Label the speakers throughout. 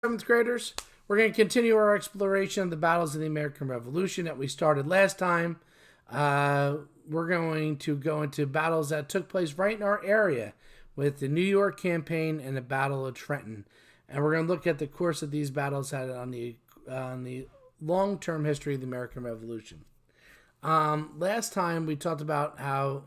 Speaker 1: Seventh graders, we're going to continue our exploration of the battles of the American Revolution that we started last time. We're going to go into battles that took place right in our area with the New York Campaign and the Battle of Trenton. And we're going to look at the course of these battles had on the long-term history of the American Revolution. Last time we talked about how,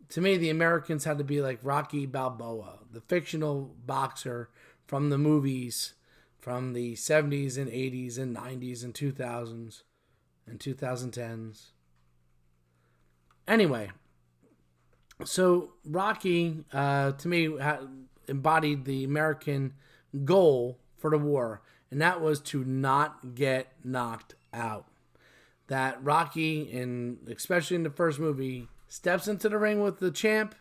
Speaker 1: to me, the Americans had to be like Rocky Balboa, the fictional boxer from the movies from the 70s and 80s and 90s and 2000s and 2010s. Anyway, so Rocky, to me, embodied the American goal for the war, and that was to not get knocked out. That Rocky, especially in the first movie, steps into the ring with the champ,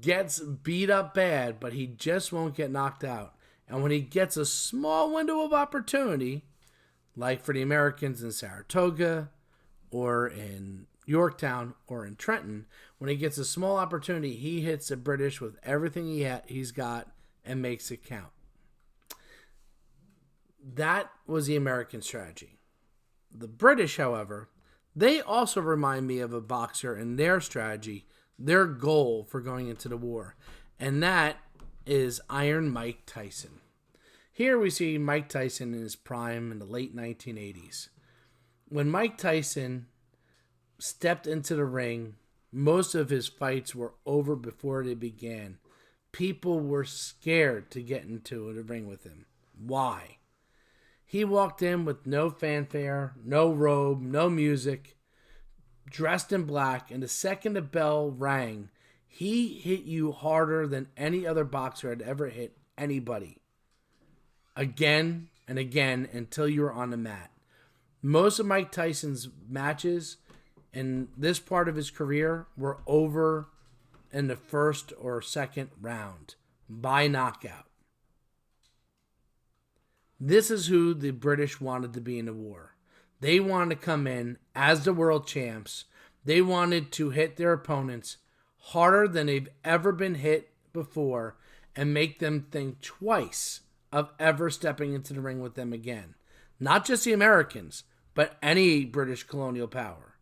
Speaker 1: gets beat up bad, but he just won't get knocked out. And when he gets a small window of opportunity, like for the Americans in Saratoga or in Yorktown or in Trenton, when he gets a small opportunity, he hits the British with everything he's got and makes it count. That was the American strategy. The British, however, they also remind me of a boxer in their strategy, their goal for going into the war, and that is Iron Mike Tyson. Here we see Mike Tyson in his prime in the late 1980s. When Mike Tyson stepped into the ring, most of his fights were over before they began. People were scared to get into the ring with him. Why? He walked in with no fanfare, no robe, no music, dressed in black, and the second the bell rang, he hit you harder than any other boxer had ever hit anybody. Again and again until you were on the mat. Most of Mike Tyson's matches in this part of his career were over in the first or second round by knockout. This is who the British wanted to be in the war. They wanted to come in as the world champs. They wanted to hit their opponents harder than they've ever been hit before and make them think twice of ever stepping into the ring with them again. Not just the Americans, but any British colonial power.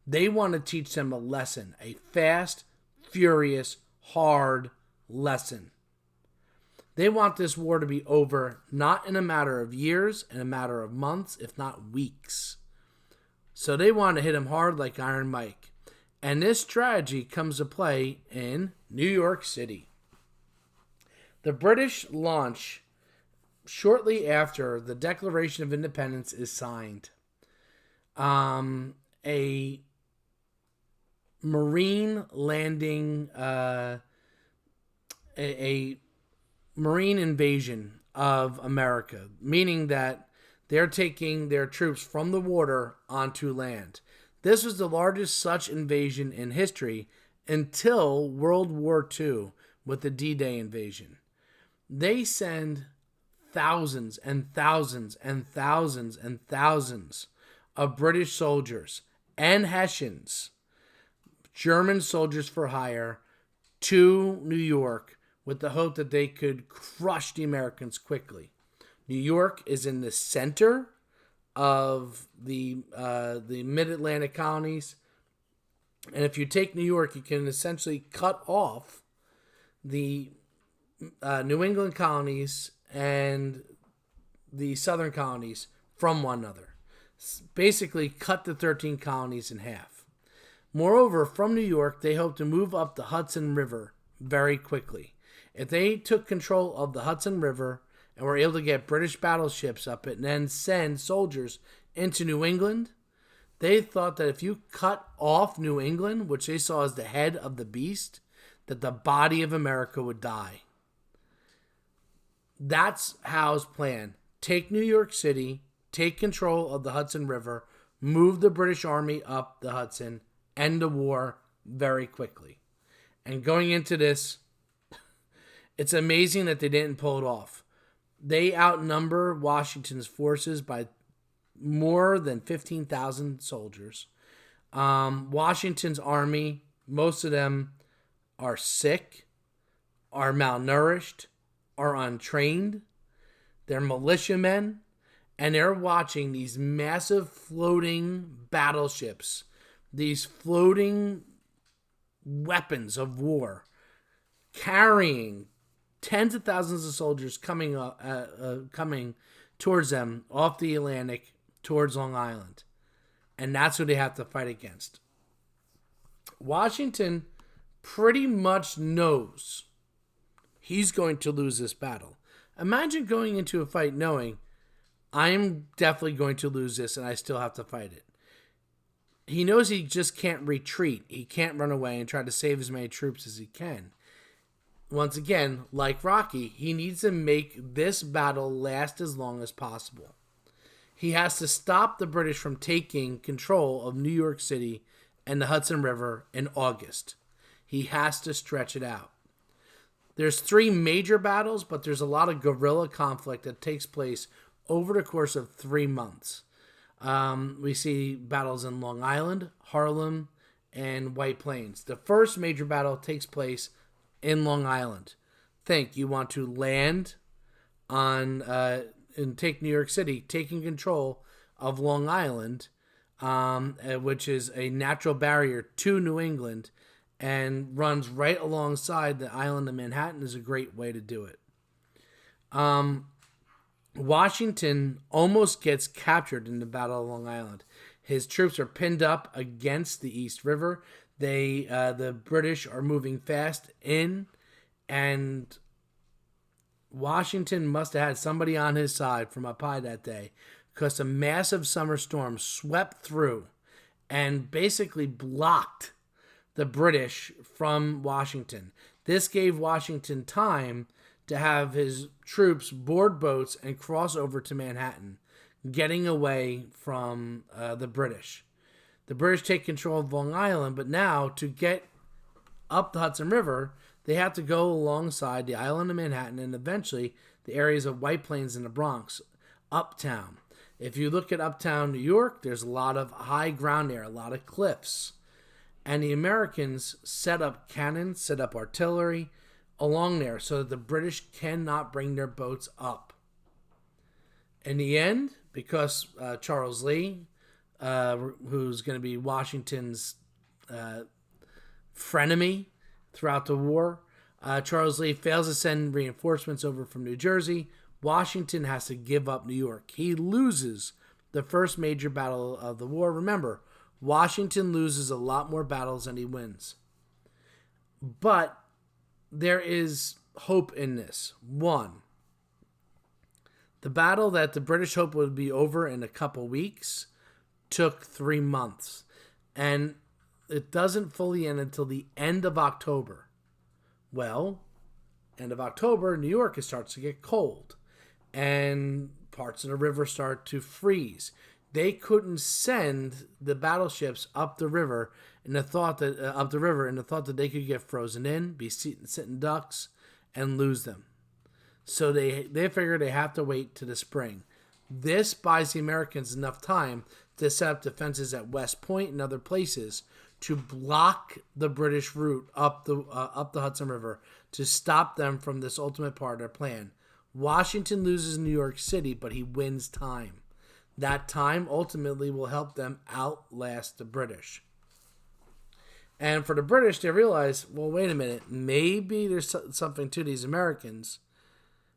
Speaker 1: They want to teach them a lesson, a fast, furious, hard lesson. They want this war to be over not in a matter of years, in a matter of months, if not weeks. So they want to hit him hard like Iron Mike. And this strategy comes to play in New York City. The British launch shortly after the Declaration of Independence is signed. A marine landing, a marine invasion of America, meaning that they're taking their troops from the water onto land. This was the largest such invasion in history until World War II with the D-Day invasion. They send thousands and thousands and thousands and thousands of British soldiers and Hessians, German soldiers for hire, to New York with the hope that they could crush the Americans quickly. New York is in the center of the mid-Atlantic colonies. And if you take New York, you can essentially cut off the New England colonies and the southern colonies from one another. Basically, cut the 13 colonies in half. Moreover, from New York, they hope to move up the Hudson River very quickly. If they took control of the Hudson River and were able to get British battleships up it and then send soldiers into New England, they thought that if you cut off New England, which they saw as the head of the beast, that the body of America would die. That's Howe's plan. Take New York City, take control of the Hudson River, move the British Army up the Hudson, end the war very quickly. And going into this, it's amazing that they didn't pull it off. They outnumber Washington's forces by more than 15,000 soldiers. Washington's army, most of them are sick, are malnourished, are untrained. They're militiamen, and they're watching these massive floating battleships, these floating weapons of war, carrying tens of thousands of soldiers coming towards them off the Atlantic towards Long Island. And that's who they have to fight against. Washington pretty much knows he's going to lose this battle. Imagine going into a fight knowing, I'm definitely going to lose this and I still have to fight it. He knows he just can't retreat. He can't run away and try to save as many troops as he can. Once again, like Rocky, he needs to make this battle last as long as possible. He has to stop the British from taking control of New York City and the Hudson River in August. He has to stretch it out. There's 3 major battles, but there's a lot of guerrilla conflict that takes place over the course of 3 months. We see battles in Long Island, Harlem, and White Plains. The first major battle takes place in Long Island. Think you want to land on and take New York City, taking control of Long Island, which is a natural barrier to New England and runs right alongside the island of Manhattan, is a great way to do it. Washington almost gets captured in the Battle of Long Island. His troops are pinned up against the East River. The British are moving fast in, and Washington must have had somebody on his side from up high that day, because a massive summer storm swept through and basically blocked the British from Washington. This gave Washington time to have his troops board boats and cross over to Manhattan, getting away from the British. The British take control of Long Island, but now to get up the Hudson River, they have to go alongside the island of Manhattan and eventually the areas of White Plains and the Bronx, uptown. If you look at uptown New York, there's a lot of high ground there, a lot of cliffs. And the Americans set up cannons, set up artillery along there so that the British cannot bring their boats up. In the end, because Charles Lee, who's going to be Washington's frenemy throughout the war, Charles Lee fails to send reinforcements over from New Jersey. Washington has to give up New York. He loses the first major battle of the war. Remember, Washington loses a lot more battles than he wins. But there is hope in this. 1, the battle that the British hoped would be over in a couple weeks took 3 months. And it doesn't fully end until the end of October. Well, end of October, New York starts to get cold. And parts of the river start to freeze. They couldn't send the battleships up the river in the thought that they could get frozen in, be sitting ducks, and lose them. So they figure they have to wait to the spring. This buys the Americans enough time to set up defenses at West Point and other places to block the British route up the Hudson River to stop them from this ultimate part of their plan. Washington loses New York City, but he wins time. That time ultimately will help them outlast the British. And for the British, they realize, well, wait a minute, maybe there's something to these Americans.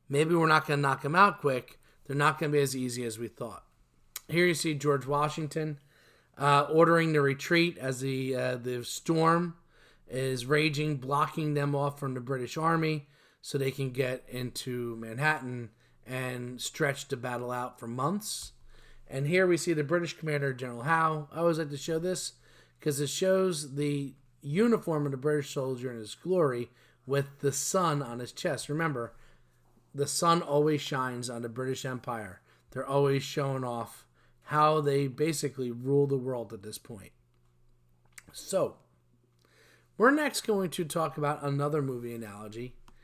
Speaker 1: Maybe we're not going to knock them out quick. They're not going to be as easy as we thought. Here you see George Washington ordering the retreat as the storm is raging, blocking them off from the British Army so they can get into Manhattan and stretch the battle out for months. And here we see the British commander, General Howe. I always like to show this because it shows the uniform of the British soldier in his glory with the sun on his chest. Remember, the sun always shines on the British Empire. They're always showing off how they basically rule the world at this point. So, we're next going to talk about another movie analogy,